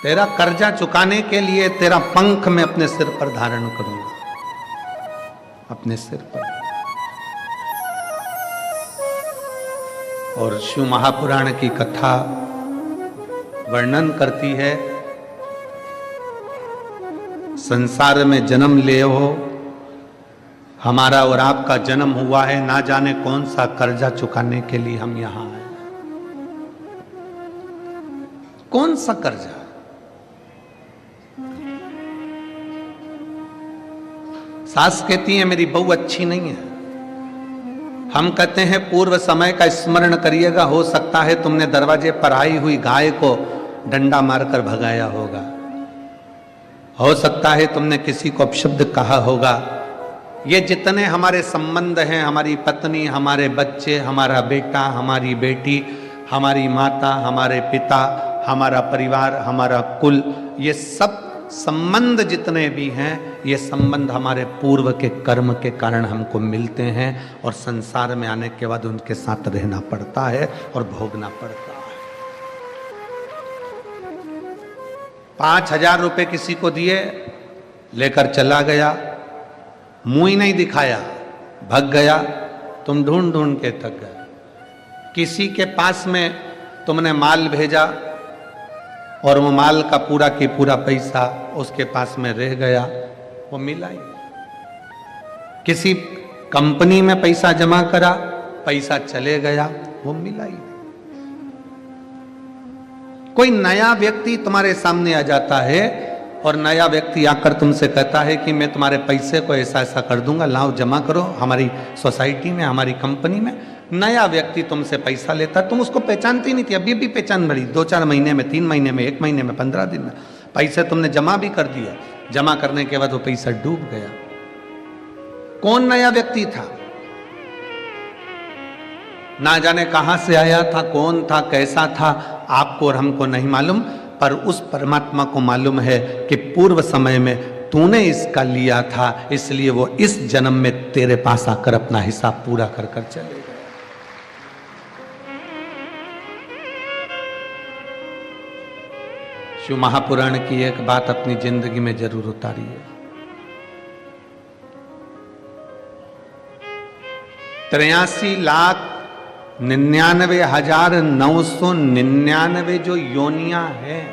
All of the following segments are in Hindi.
तेरा कर्जा चुकाने के लिए तेरा पंख मैं अपने सिर पर धारण करूंगा, अपने सिर पर। और शिव महापुराण की कथा वर्णन करती है, संसार में जन्म ले हो, हमारा और आपका जन्म हुआ है, ना जाने कौन सा कर्जा चुकाने के लिए हम यहां आए। कौन सा कर्जा? सास कहती है मेरी बहू अच्छी नहीं है। हम कहते हैं पूर्व समय का स्मरण करिएगा, हो सकता है तुमने दरवाजे पर आई हुई गाय को डंडा मारकर भगाया होगा, हो सकता है तुमने किसी को अपशब्द कहा होगा। ये जितने हमारे संबंध हैं, हमारी पत्नी, हमारे बच्चे, हमारा बेटा, हमारी बेटी, हमारी माता, हमारे पिता, हमारा परिवार, हमारा कुल, ये सब संबंध जितने भी हैं, ये संबंध हमारे पूर्व के कर्म के कारण हमको मिलते हैं और संसार में आने के बाद उनके साथ रहना पड़ता है और भोगना पड़ता है। 5,000 रुपए किसी को दिए, लेकर चला गया, मुंह ही नहीं दिखाया, भग गया, तुम ढूंढ ढूंढ के थक गए। किसी के पास में तुमने माल भेजा और वो माल का पूरा की पूरा पैसा उसके पास में रह गया, वो मिला ही। किसी कंपनी में पैसा जमा करा, पैसा चले गया, वो मिला ही। कोई नया व्यक्ति तुम्हारे सामने आ जाता है और नया व्यक्ति आकर तुमसे कहता है कि मैं तुम्हारे पैसे को ऐसा ऐसा कर दूंगा, लाओ जमा करो हमारी सोसाइटी में, हमारी कंपनी में। नया व्यक्ति तुमसे पैसा लेता, तुम उसको पहचानती नहीं थी, अभी भी पहचान बड़ी, 2-4 महीने में, 3 महीने में, 1 महीने में, 15 दिन में पैसे तुमने जमा भी कर दिया। जमा करने के बाद वो पैसा डूब गया। कौन नया व्यक्ति था? ना जाने कहां से आया था, कौन था, कैसा था, आपको और हमको नहीं मालूम, पर उस परमात्मा को मालूम है कि पूर्व समय में तूने इसका लिया था, इसलिए वो इस जन्म में तेरे पास आकर अपना हिसाब पूरा कर कर चले गए। शिव महापुराण की एक बात अपनी जिंदगी में जरूर उतारिए। 83,99,999 जो योनियां हैं,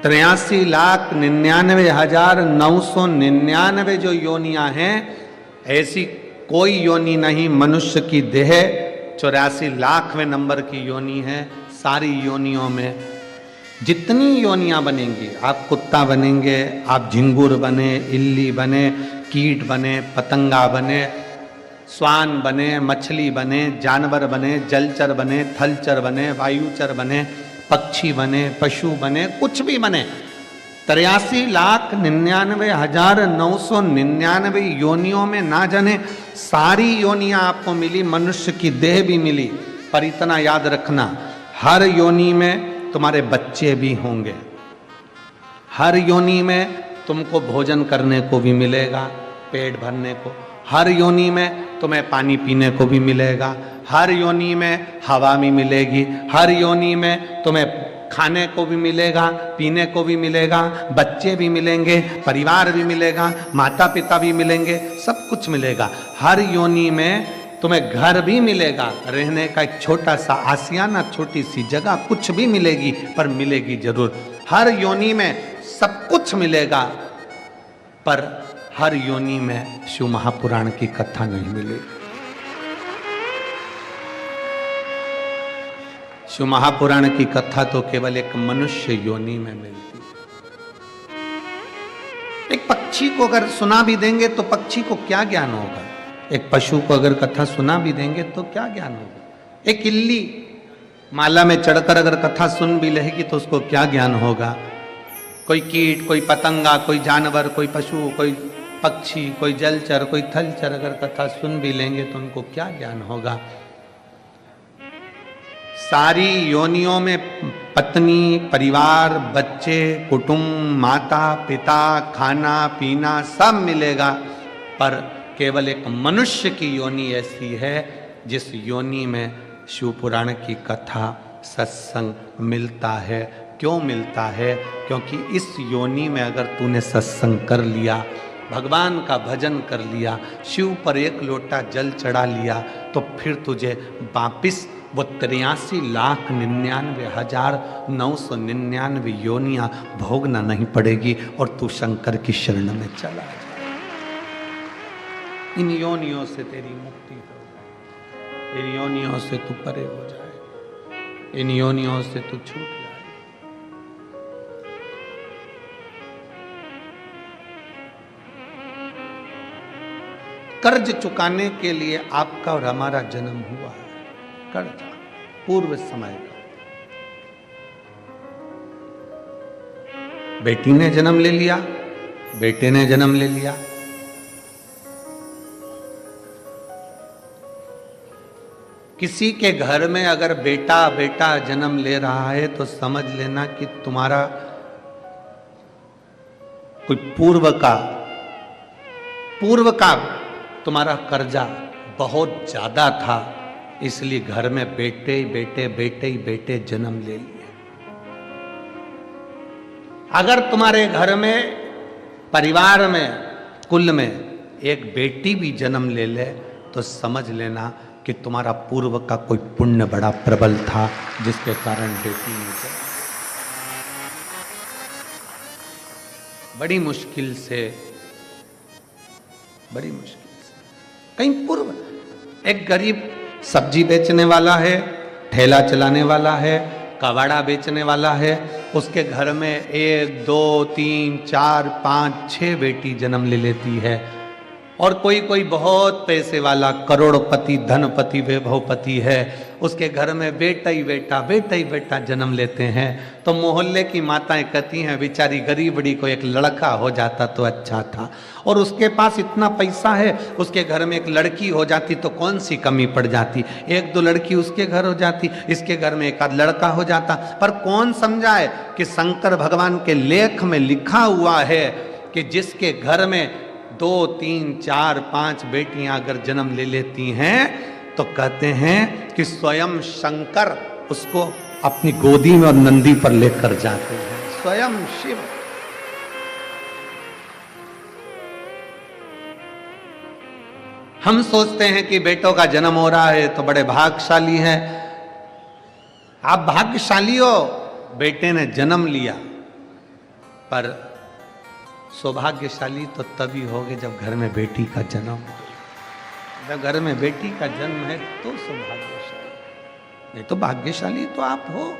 83,99,999 जो योनियां हैं, ऐसी कोई योनि नहीं मनुष्य की देह 84 लाखवें नंबर की योनि है। सारी योनियों में जितनी योनियां बनेंगी, आप कुत्ता बनेंगे, आप झिंगुर बने, इल्ली बने, कीट बने, पतंगा बने, स्वान बने, मछली बने, जानवर बने, जलचर बने, थलचर बने, वायुचर बने, पक्षी बने, पशु बने, कुछ भी बने, 83,99,999 योनियों में ना जाने सारी योनियां आपको मिली, मनुष्य की देह भी मिली। पर इतना याद रखना, हर योनि में तुम्हारे बच्चे भी होंगे, हर योनि में तुमको भोजन करने को भी मिलेगा, पेट भरने को, हर योनि में तुम्हें पानी पीने को भी मिलेगा, हर योनि में हवा भी मिलेगी, हर योनि में तुम्हें खाने को भी मिलेगा, पीने को भी मिलेगा, बच्चे भी मिलेंगे, परिवार भी मिलेगा, माता पिता भी मिलेंगे, सब कुछ मिलेगा। हर योनि में तुम्हें घर भी मिलेगा, रहने का एक छोटा सा आसियाना, छोटी सी जगह, कुछ भी मिलेगी, पर मिलेगी जरूर। हर योनि में सब कुछ मिलेगा, पर हर योनि में शिव महापुराण की कथा नहीं मिलेगी। शिव महापुराण की कथा तो केवल एक मनुष्य योनि में मिलती है। एक पक्षी को अगर सुना भी देंगे तो पक्षी को क्या ज्ञान होगा? एक पशु को अगर कथा सुना भी देंगे तो क्या ज्ञान होगा? एक इल्ली माला में चढ़कर अगर कथा सुन भी लेगी तो उसको क्या ज्ञान होगा? कोई कीट, कोई पतंगा, कोई जानवर, कोई पशु, कोई पक्षी, कोई जलचर, कोई थलचर अगर कथा सुन भी लेंगे तो उनको क्या ज्ञान होगा? सारी योनियों में पत्नी, परिवार, बच्चे, कुटुंब, माता पिता, खाना पीना सब मिलेगा, पर केवल एक मनुष्य की योनि ऐसी है जिस योनि में शिव पुराण की कथा सत्संग मिलता है। क्यों मिलता है? क्योंकि इस योनि में अगर तूने सत्संग कर लिया, भगवान का भजन कर लिया, शिव पर 1 लोटा जल चढ़ा लिया, तो फिर तुझे वापिस वो 83,99,999 योनियां भोगना नहीं पड़ेगी और तू शंकर की शरण में चला जाए। इन योनियों से तेरी मुक्ति हो जाए, इन योनियों से तू परे हो जाए, इन योनियों से तू छूट जाए। कर्ज चुकाने के लिए आपका और हमारा जन्म हुआ है। कर्ज पूर्व समय का। बेटी ने जन्म ले लिया, बेटे ने जन्म ले लिया, किसी के घर में अगर बेटा बेटा जन्म ले रहा है तो समझ लेना कि तुम्हारा कोई पूर्व का तुम्हारा कर्जा बहुत ज्यादा था, इसलिए घर में बेटे ही बेटे जन्म ले लिए। अगर तुम्हारे घर में, परिवार में, कुल में एक बेटी भी जन्म ले ले तो समझ लेना कि तुम्हारा पूर्व का कोई पुण्य बड़ा प्रबल था जिसके कारण बेटी ने जन्म। बड़ी मुश्किल से कहीं पूर्व, एक गरीब सब्जी बेचने वाला है, ठेला चलाने वाला है, कबाड़ा बेचने वाला है, उसके घर में 1 2 3 4 5 6 बेटी जन्म ले लेती है। और कोई बहुत पैसे वाला करोड़पति, धनपति, वैभवपति है, उसके घर में बेटा ही बेटा जन्म लेते हैं। तो मोहल्ले की माताएं कहती हैं बेचारी गरीबड़ी को एक लड़का हो जाता तो अच्छा था, और उसके पास इतना पैसा है, उसके घर में एक लड़की हो जाती तो कौन सी कमी पड़ जाती, 1 2 लड़की उसके घर हो जाती, इसके घर में 1 आध लड़का हो जाता। पर कौन समझाए कि शंकर भगवान के लेख में लिखा हुआ है कि जिसके घर में 2 3 4 5 बेटियां अगर जन्म ले लेती हैं तो कहते हैं कि स्वयं शंकर उसको अपनी गोदी में और नंदी पर लेकर जाते हैं, स्वयं शिव। हम सोचते हैं कि बेटों का जन्म हो रहा है तो बड़े भाग्यशाली हैं। आप भाग्यशाली हो, बेटे ने जन्म लिया, पर सौभाग्यशाली तो तभी होगे जब घर में बेटी का जन्म हो। जब घर में बेटी का जन्म है तो सौभाग्यशाली, नहीं तो भाग्यशाली तो आप हो।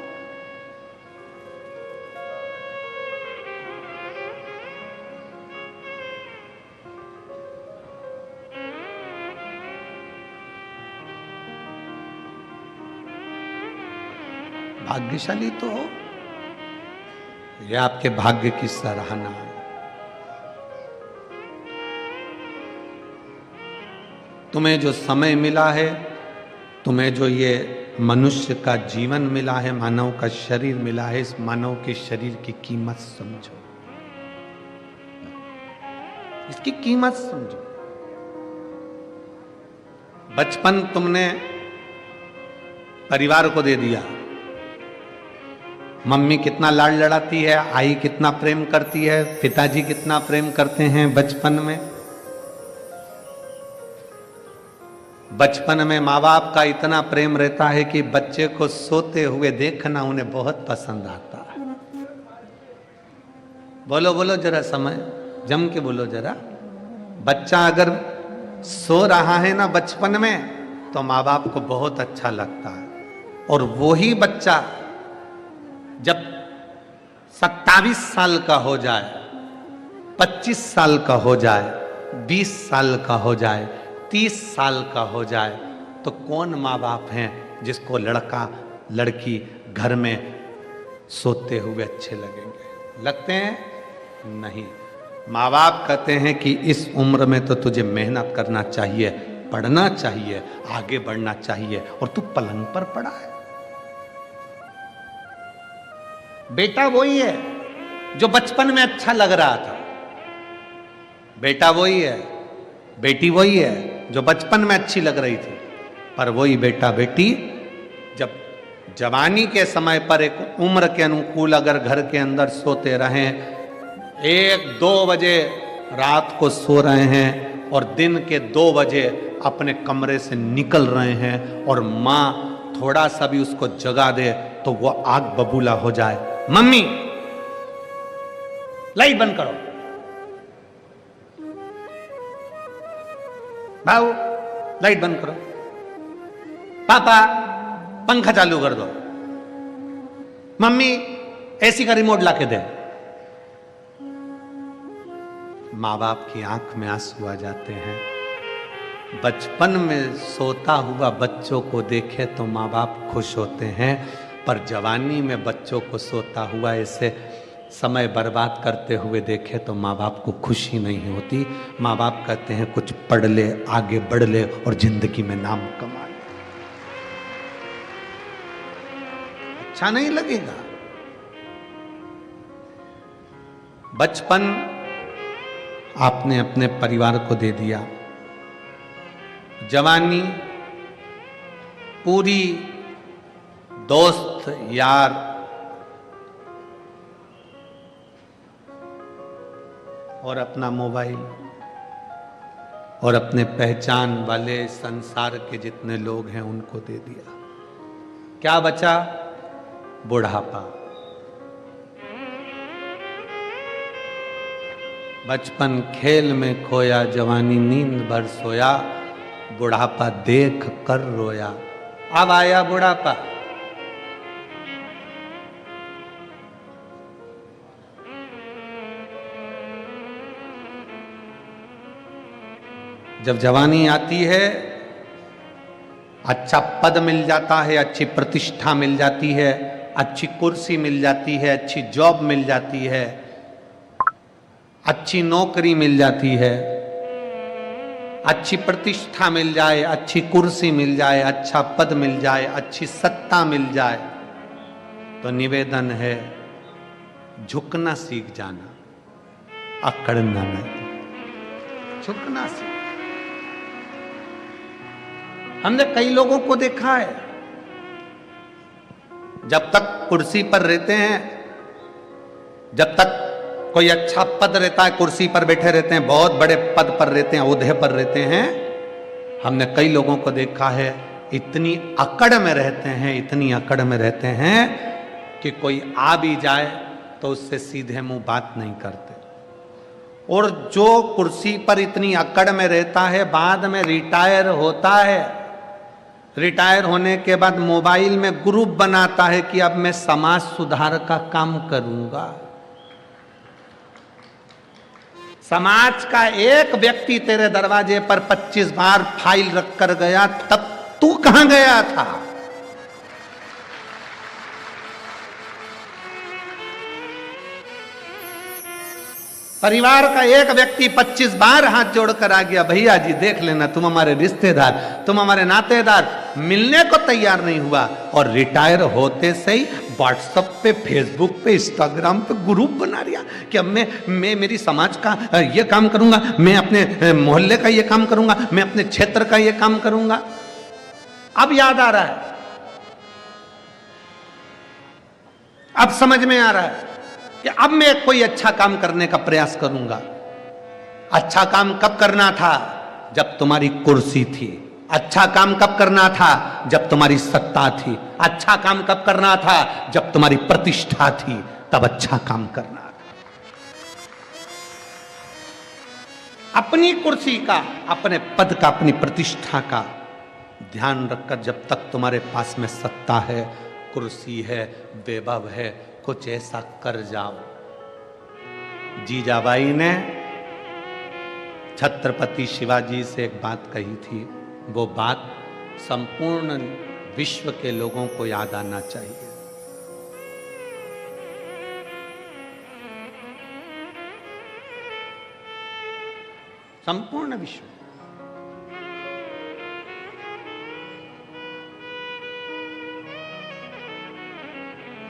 भाग्यशाली तो हो, ये आपके भाग्य की सराहना है। तुम्हें जो समय मिला है, तुम्हें जो ये मनुष्य का जीवन मिला है, मानव का शरीर मिला है, इस मानव के शरीर की कीमत समझो, इसकी कीमत समझो। बचपन तुमने परिवार को दे दिया, मम्मी कितना लाड लड़ाती है, आई कितना प्रेम करती है, पिताजी कितना प्रेम करते हैं बचपन में। बचपन में माँ बाप का इतना प्रेम रहता है कि बच्चे को सोते हुए देखना उन्हें बहुत पसंद आता है। बोलो जरा, समय जम के बोलो जरा। बच्चा अगर सो रहा है ना बचपन में तो माँ बाप को बहुत अच्छा लगता है, और वही बच्चा जब 27 साल का हो जाए, 25 साल का हो जाए, 20 साल का हो जाए, 30 साल का हो जाए, तो कौन माँ बाप हैं जिसको लड़का लड़की घर में सोते हुए अच्छे लगेंगे? लगते हैं? नहीं। माँ बाप कहते हैं कि इस उम्र में तो तुझे मेहनत करना चाहिए, पढ़ना चाहिए, आगे बढ़ना चाहिए, और तू पलंग पर पड़ा है। बेटा वही है जो बचपन में अच्छा लग रहा था, बेटा वही है, बेटी वही है जो बचपन में अच्छी लग रही थी, पर वही बेटा बेटी जब जवानी के समय पर एक उम्र के अनुकूल अगर घर के अंदर सोते रहें, 1-2 बजे रात को सो रहे हैं और दिन के 2 बजे अपने कमरे से निकल रहे हैं और माँ थोड़ा सा भी उसको जगा दे तो वो आग बबूला हो जाए, मम्मी लाइट बंद करो, भाऊ लाइट बंद करो, पापा पंखा चालू कर दो, मम्मी एसी का रिमोट लाके दे। माँ बाप की आंख में आंसू आ जाते हैं। बचपन में सोता हुआ बच्चों को देखे तो माँ बाप खुश होते हैं, पर जवानी में बच्चों को सोता हुआ ऐसे समय बर्बाद करते हुए देखे तो माँ बाप को खुशी नहीं होती। माँ बाप कहते हैं कुछ पढ़ ले, आगे बढ़ ले और जिंदगी में नाम कमा ले। अच्छा नहीं लगेगा। बचपन आपने अपने परिवार को दे दिया, जवानी पूरी दोस्त यार और अपना मोबाइल और अपने पहचान वाले संसार के जितने लोग हैं उनको दे दिया। क्या बचा? बुढ़ापा। बचपन खेल में खोया, जवानी नींद भर सोया, बुढ़ापा देख कर रोया। अब आया बुढ़ापा। जब जवानी आती है, अच्छा पद मिल जाता है, अच्छी प्रतिष्ठा मिल जाती है, अच्छी कुर्सी मिल जाती है, अच्छी जॉब मिल जाती है, अच्छी नौकरी मिल जाती है, अच्छी प्रतिष्ठा मिल जाए, अच्छी कुर्सी मिल जाए, अच्छा पद मिल जाए, अच्छी सत्ता मिल जाए, तो निवेदन है झुकना सीख जाना, अकड़ना नहीं। झुकना सीख। हमने कई लोगों को देखा है, जब तक कुर्सी पर रहते हैं, जब तक कोई अच्छा पद रहता है, कुर्सी पर बैठे रहते हैं, बहुत बड़े पद पर रहते हैं, ओहदे पर रहते हैं, हमने कई लोगों को देखा है इतनी अकड़ में रहते हैं, इतनी अकड़ में रहते हैं कि कोई आ भी जाए तो उससे सीधे मुंह बात नहीं करते। और जो कुर्सी पर इतनी अकड़ में रहता है, बाद में रिटायर होता है, रिटायर होने के बाद मोबाइल में ग्रुप बनाता है कि अब मैं समाज सुधार का काम करूंगा। समाज का एक व्यक्ति तेरे दरवाजे पर 25 बार फाइल रख कर गया, तब तू कहां गया था? परिवार का एक व्यक्ति 25 बार हाथ जोड़कर आ गया, भैया जी देख लेना, तुम हमारे रिश्तेदार, तुम हमारे नातेदार, मिलने को तैयार नहीं हुआ। और रिटायर होते से ही व्हाट्सएप पे, फेसबुक पे, इंस्टाग्राम पे ग्रुप बना लिया कि अब मैं मेरी समाज का ये काम करूंगा, मैं अपने मोहल्ले का ये काम करूंगा, मैं अपने क्षेत्र का ये काम करूंगा। अब याद आ रहा है, अब समझ में आ रहा है कि अब मैं कोई अच्छा काम करने का प्रयास करूंगा। अच्छा काम कब करना था? जब तुम्हारी कुर्सी थी। अच्छा काम कब करना था? जब तुम्हारी सत्ता थी। अच्छा काम कब करना था? जब तुम्हारी प्रतिष्ठा थी, तब अच्छा काम करना था। अपनी कुर्सी का, अपने पद का, अपनी प्रतिष्ठा का ध्यान रखकर, जब तक तुम्हारे पास में सत्ता है, कुर्सी है, वैभव है, कुछ ऐसा कर जाओ। जीजाबाई ने छत्रपति शिवाजी से एक बात कही थी, वो बात संपूर्ण विश्व के लोगों को याद आना चाहिए। संपूर्ण विश्व।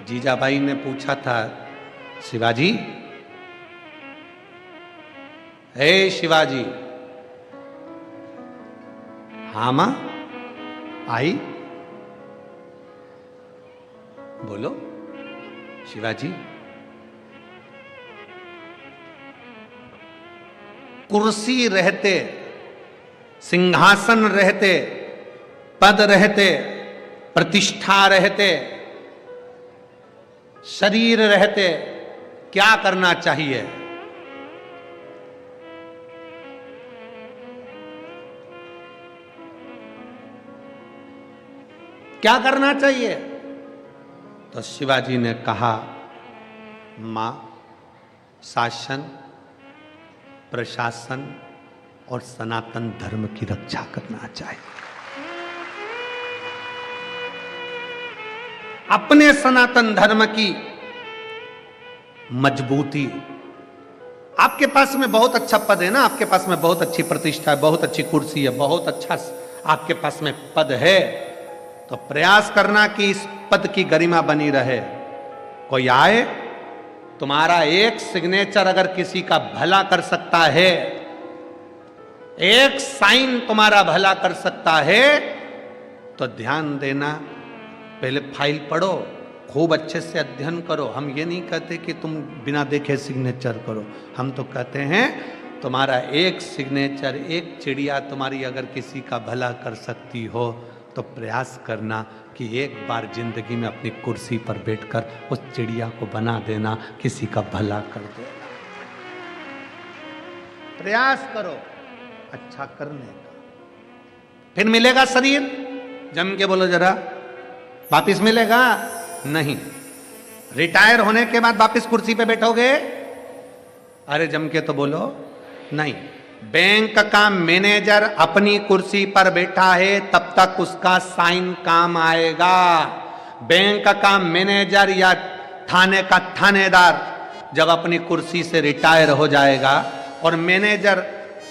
जीजाबाई ने पूछा था, शिवाजी, हे शिवाजी। हाँ मां आई। बोलो शिवाजी। कुर्सी रहते, सिंहासन रहते, पद रहते, प्रतिष्ठा रहते, शरीर रहते, क्या करना चाहिए? क्या करना चाहिए? तो शिवाजी ने कहा, मां, शासन, प्रशासन और सनातन धर्म की रक्षा करना चाहिए। अपने सनातन धर्म की मजबूती। आपके पास में बहुत अच्छा पद है ना, आपके पास में बहुत अच्छी प्रतिष्ठा है, बहुत अच्छी कुर्सी है, बहुत अच्छा आपके पास में पद है, तो प्रयास करना कि इस पद की गरिमा बनी रहे। कोई आए, तुम्हारा एक सिग्नेचर अगर किसी का भला कर सकता है, एक साइन तुम्हारा भला कर सकता है, तो ध्यान देना, पहले फाइल पढ़ो, खूब अच्छे से अध्ययन करो। हम ये नहीं कहते कि तुम बिना देखे सिग्नेचर करो, हम तो कहते हैं तुम्हारा एक सिग्नेचर, एक चिड़िया तुम्हारी अगर किसी का भला कर सकती हो, तो प्रयास करना कि एक बार जिंदगी में अपनी कुर्सी पर बैठकर उस चिड़िया को बना देना, किसी का भला कर देना। प्रयास करो अच्छा करने का, फिर मिलेगा शरीर। जम के बोलो जरा, वापिस मिलेगा? नहीं। रिटायर होने के बाद वापिस कुर्सी पे बैठोगे? अरे जम के तो बोलो, नहीं। बैंक का मैनेजर अपनी कुर्सी पर बैठा है तब तक उसका साइन काम आएगा। बैंक का मैनेजर या थाने का थानेदार जब अपनी कुर्सी से रिटायर हो जाएगा और मैनेजर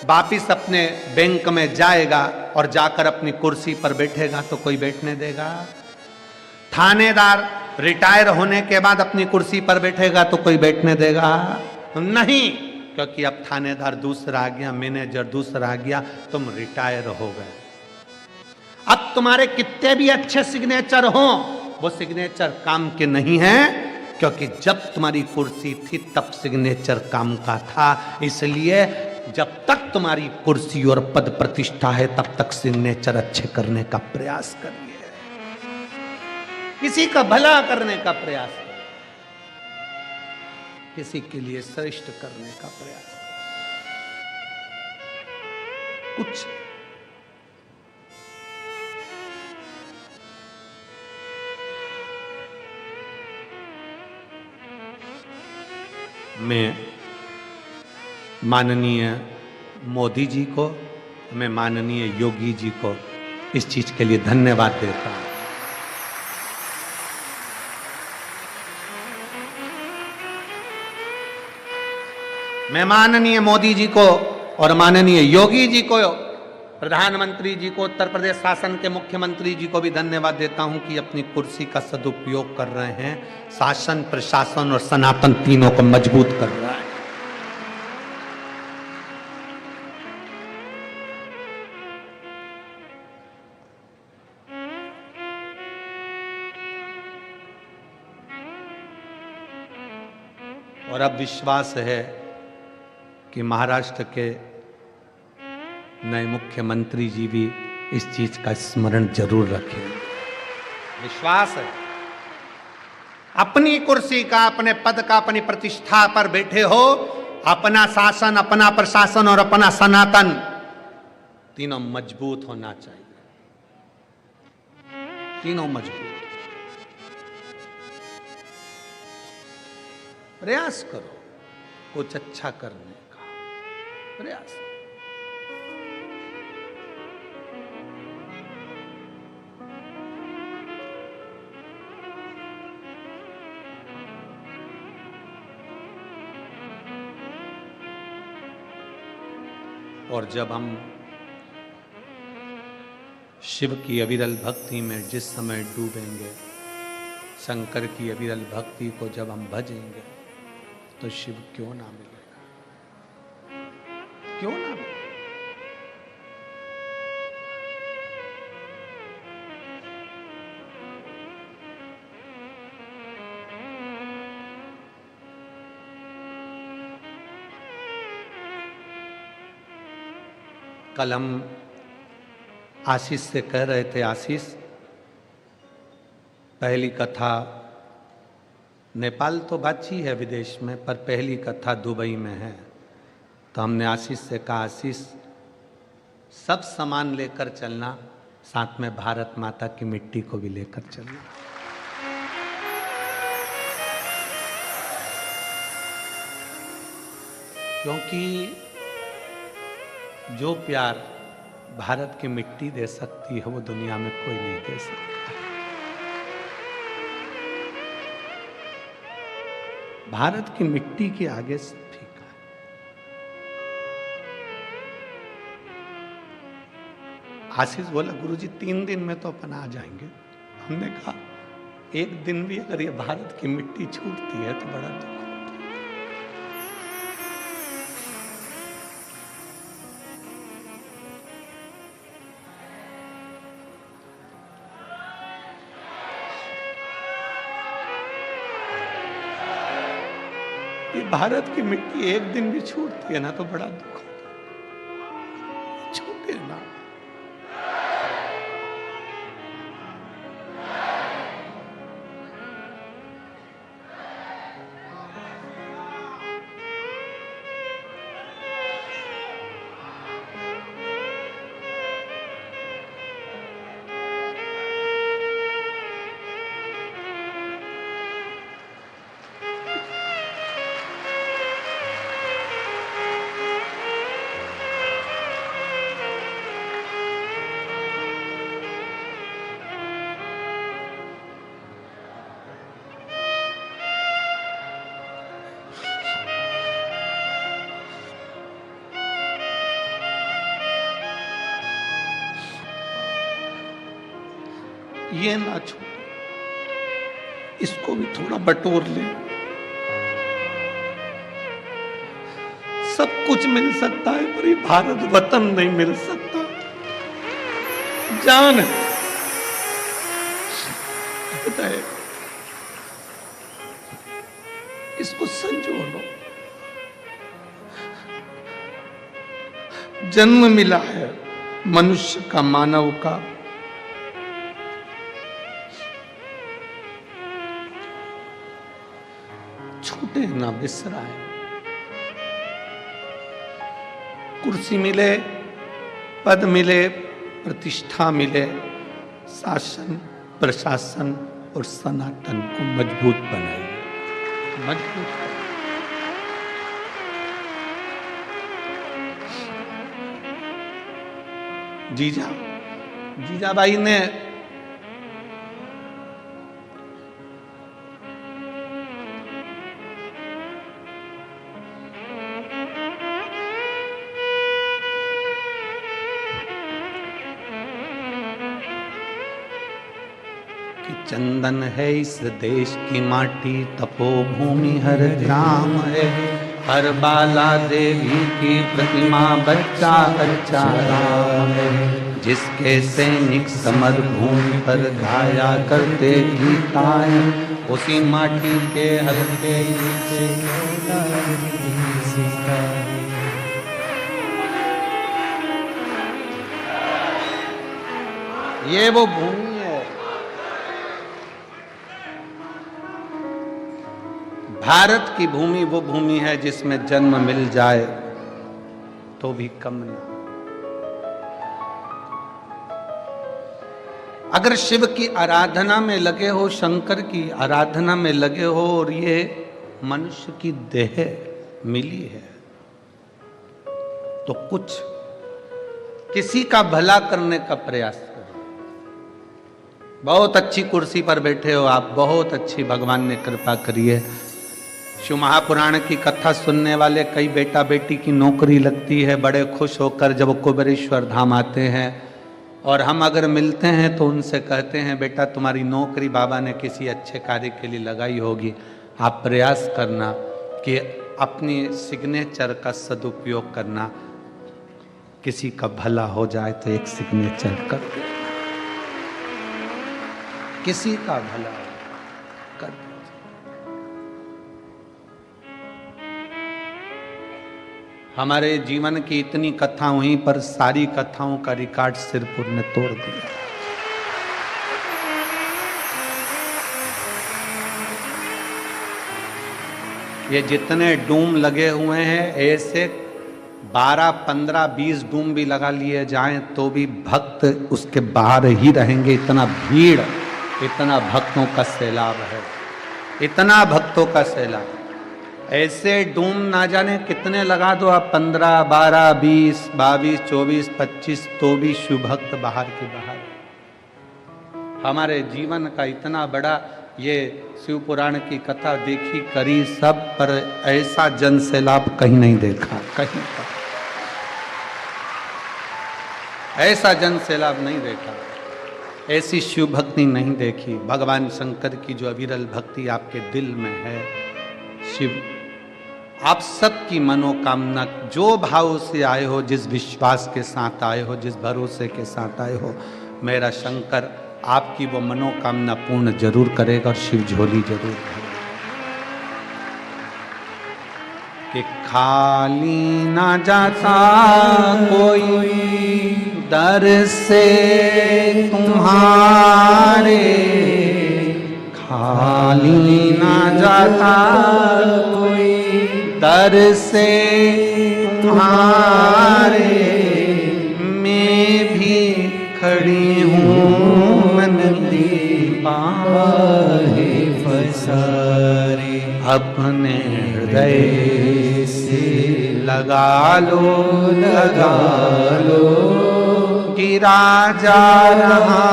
वापिस अपने बैंक में जाएगा और जाकर अपनी कुर्सी पर बैठेगा, तो कोई बैठने देगा? थानेदार रिटायर होने के बाद अपनी कुर्सी पर बैठेगा तो कोई बैठने देगा? नहीं, क्योंकि अब थानेदार दूसरा आ गया, मैनेजर दूसरा आ गया, तुम रिटायर हो गए। अब तुम्हारे कितने भी अच्छे सिग्नेचर हो, वो सिग्नेचर काम के नहीं है, क्योंकि जब तुम्हारी कुर्सी थी तब सिग्नेचर काम का था। इसलिए जब तक तुम्हारी कुर्सी और पद प्रतिष्ठा है तब तक सिग्नेचर अच्छे करने का प्रयास करिए, किसी का भला करने का प्रयास करिए, किसी के लिए श्रेष्ठ करने का प्रयास करिए। कुछ मैं माननीय मोदी जी को, मैं माननीय योगी जी को इस चीज के लिए धन्यवाद देता हूं। मैं माननीय मोदी जी को और माननीय योगी जी को, प्रधानमंत्री जी को, उत्तर प्रदेश शासन के मुख्यमंत्री जी को भी धन्यवाद देता हूं कि अपनी कुर्सी का सदुपयोग कर रहे हैं, शासन, प्रशासन और सनातन तीनों को मजबूत कर रहा है। और अब विश्वास है कि महाराष्ट्र के नए मुख्यमंत्री जी भी इस चीज का स्मरण जरूर रखें। विश्वास है, अपनी कुर्सी का, अपने पद का, अपनी प्रतिष्ठा पर बैठे हो, अपना शासन, अपना प्रशासन और अपना सनातन तीनों मजबूत होना चाहिए, तीनों मजबूत। प्रयास करो कुछ अच्छा करने का, प्रयास। और जब हम शिव की अविरल भक्ति में जिस समय डूबेंगे, शंकर की अविरल भक्ति को जब हम भजेंगे, तो शिव क्यों ना मिलेगा, क्यों ना मिलेगा। कल हम आशीष से कह रहे थे, आशीष पहली कथा नेपाल तो बाची है विदेश में, पर पहली कथा दुबई में है। तो हमने आशीष से कहा, आशीष सब सामान लेकर चलना, साथ में भारत माता की मिट्टी को भी लेकर चलना। क्योंकि जो प्यार भारत की मिट्टी दे सकती है वो दुनिया में कोई नहीं दे सकता। भारत की मिट्टी के आगे सब फीका है। आशीष बोला, गुरुजी 3 दिन में तो अपन आ जाएंगे। हमने कहा 1 दिन भी अगर ये भारत की मिट्टी छूटती है तो बड़ा दुख होता है। ये भारत की मिट्टी 1 दिन भी छूटती है ना तो बड़ा दुख होता है। छूटे ना। ये ना छूटे, इसको भी थोड़ा बटोर ले। सब कुछ मिल सकता है पर ये भारत वतन नहीं मिल सकता। जान है, इसको संजो लो। जन्म मिला है मनुष्य का, मानव का। छूटे ना, बिसराए। कुर्सी मिले, पद मिले, प्रतिष्ठा मिले, शासन प्रशासन और सनातन को मजबूत बनाइए, मजबूत। जीजाबाई ने चंदन है इस देश की माटी, तपोभूमि हर ग्राम है, हर बाला देवी की प्रतिमा, बच्चा बच्चा राम है। जिसके सैनिक समर भूमि पर गाया करते गीताएं, उसी माटी के हल्के नीचे ये वो भूमि है। भारत की भूमि वो भूमि है जिसमें जन्म मिल जाए तो भी कम नहीं। अगर शिव की आराधना में लगे हो, शंकर की आराधना में लगे हो और ये मनुष्य की देह मिली है तो कुछ किसी का भला करने का प्रयास करो। बहुत अच्छी कुर्सी पर बैठे हो आप, बहुत अच्छी, भगवान ने कृपा करी है। शिव महापुराण की कथा सुनने वाले कई बेटा बेटी की नौकरी लगती है, बड़े खुश होकर जब कुबेरेश्वर धाम आते हैं और हम अगर मिलते हैं तो उनसे कहते हैं बेटा तुम्हारी नौकरी बाबा ने किसी अच्छे कार्य के लिए लगाई होगी, आप प्रयास करना कि अपनी सिग्नेचर का सदुपयोग करना, किसी का भला हो जाए तो एक सिग्नेचर कर दे, किसी का भला कर दे। हमारे जीवन की इतनी कथा हुई, पर सारी कथाओं का रिकॉर्ड सिरपुर ने तोड़ दिया। ये जितने डूम लगे हुए हैं, ऐसे 12, 15, 20 डूम भी लगा लिए जाएं तो भी भक्त उसके बाहर ही रहेंगे। इतना भीड़, इतना भक्तों का सैलाब है, इतना भक्तों का सैलाब। ऐसे डूम ना जाने कितने लगा दो आप, 15, 12, 20, 22, 24, 25, तो भी शिव भक्त बाहर के बाहर। हमारे जीवन का इतना बड़ा ये शिव पुराण की कथा देखी करी सब, पर ऐसा जन सैलाब कहीं नहीं देखा, कहीं पर ऐसा जन सैलाब नहीं देखा, ऐसी शिव भक्ति नहीं देखी। भगवान शंकर की जो अविरल भक्ति आपके दिल में है, शिव आप सबकी मनोकामना जो भाव से आए हो, जिस विश्वास के साथ आए हो, जिस भरोसे के साथ आए हो, मेरा शंकर आपकी वो मनोकामना पूर्ण जरूर करेगा और शिव झोली जरूर भरेगा। कि खाली ना जाता कोई दर से तुम्हारे, खाली ना जाता कोई दर से तुम्हारे, मैं भी खड़ी हूँ मन बाहे फसारे, अपने हृदय से लगा लो, लगा लो, गिरा जा रहा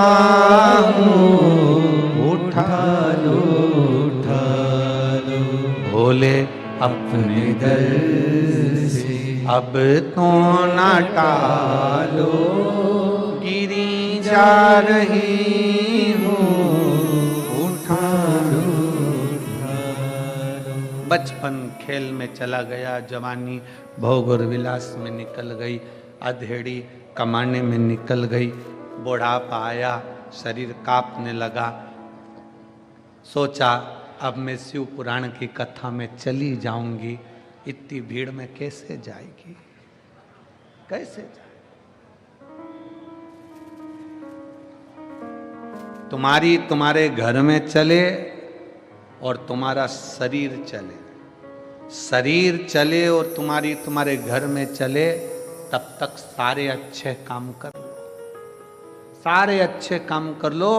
हूँ, उठा लो, उठा लो, भोले अपने दर से अब तो ना टालो, गिरी जा रही हूँ, उठा लो, उठा लो। बचपन खेल में चला गया, जवानी भोग और विलास में निकल गई, अधेड़ी कमाने में निकल गई, बुढ़ापा आया, शरीर कांपने लगा। सोचा अब मैं शिव पुराण की कथा में चली जाऊंगी, इतनी भीड़ में कैसे जाएगी, कैसे जाए। तुम्हारी तुम्हारे घर में चले और तुम्हारा शरीर चले, शरीर चले और तुम्हारी तुम्हारे घर में चले, तब तक सारे अच्छे काम कर लो, सारे अच्छे काम कर लो।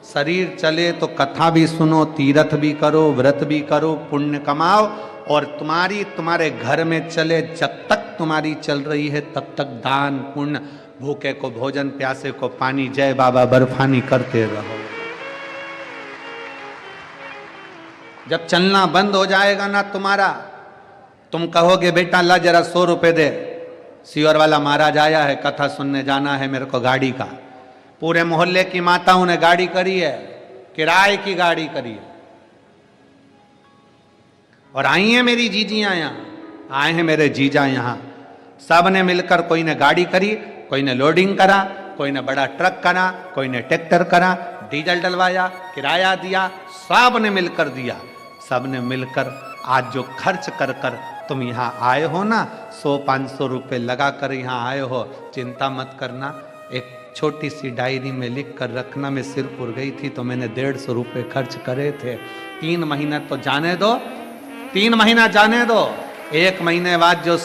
शरीर चले तो कथा भी सुनो, तीर्थ भी करो, व्रत भी करो, पुण्य कमाओ, और तुम्हारी तुम्हारे घर में चले, जब तक तुम्हारी चल रही है तब तक दान पुण्य, भूखे को भोजन, प्यासे को पानी, जय बाबा बर्फानी करते रहो। जब चलना बंद हो जाएगा ना तुम्हारा, तुम कहोगे बेटा ला जरा 100 रुपए दे, सीवर वाला महाराज आया है, कथा सुनने जाना है मेरे को गाड़ी का। पूरे मोहल्ले की माताओं ने गाड़ी करी है, किराए की गाड़ी करी है, और आई हैं मेरी जीजियां यहाँ, आए हैं मेरे जीजा यहाँ, सब ने मिलकर, कोई ने गाड़ी करी, कोई ने लोडिंग करा, कोई ने बड़ा ट्रक करा, कोई ने ट्रैक्टर करा, डीजल डलवाया, किराया दिया, सब ने मिलकर दिया। सब ने मिलकर आज जो खर्च कर कर तुम यहाँ आए हो ना, 100-500 रुपये लगा कर यहाँ आए हो, चिंता मत करना। एक छोटी सी डायरी में लिख कर रखना, मैं सिरपुर गई थी तो मैंने 150 रुपये खर्च करे थे, 3 महीना तो जाने दो, 3 महीना जाने दो, 1 महीने बाद जो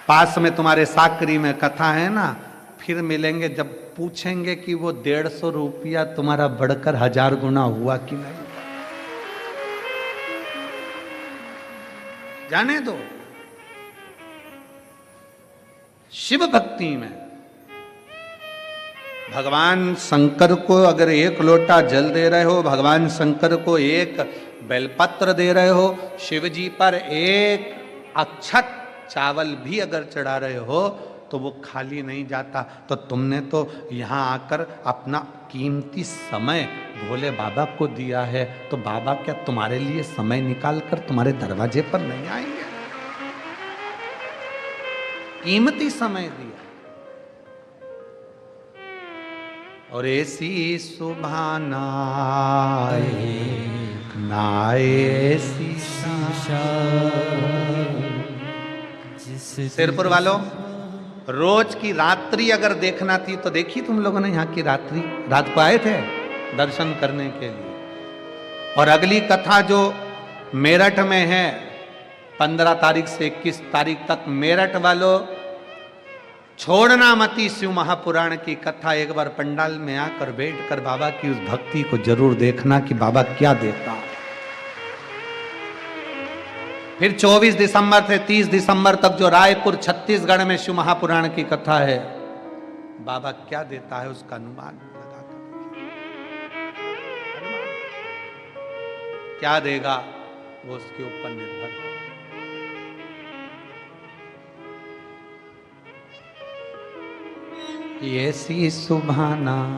पास में तुम्हारे साकरी में कथा है ना, फिर मिलेंगे, जब पूछेंगे कि वो 150 रुपया तुम्हारा बढ़कर 1000 गुना हुआ कि नहीं, जाने दो। शिव भक्ति में भगवान शंकर को अगर 1 लोटा जल दे रहे हो, भगवान शंकर को 1 बेलपत्र दे रहे हो, शिव जी पर 1 अक्षत चावल भी अगर चढ़ा रहे हो, तो वो खाली नहीं जाता। तो तुमने तो यहाँ आकर अपना कीमती समय भोले बाबा को दिया है, तो बाबा क्या तुम्हारे लिए समय निकाल कर तुम्हारे दरवाजे पर नहीं आएंगे? कीमती समय दिया। और ऐसी सुबह नाए नाए ऐसी शाम, जिस सिरपुर वालों, रोज की रात्रि अगर देखना थी तो देखी तुम लोगों ने यहाँ की रात्रि, रात को आए थे दर्शन करने के लिए। और अगली कथा जो मेरठ में है 15 तारीख से 21 तारीख तक, मेरठ वालों छोड़ना मती शिव महापुराण की कथा। एक बार पंडाल में आकर बैठकर बाबा की उस भक्ति को जरूर देखना कि बाबा क्या देता। फिर 24 दिसंबर से 30 दिसंबर तक जो रायपुर छत्तीसगढ़ में शिव महापुराण की कथा है, बाबा क्या देता है उसका अनुमान लगाकर क्या देगा वो उसके ऊपर निर्भर है। ये सी सुभाना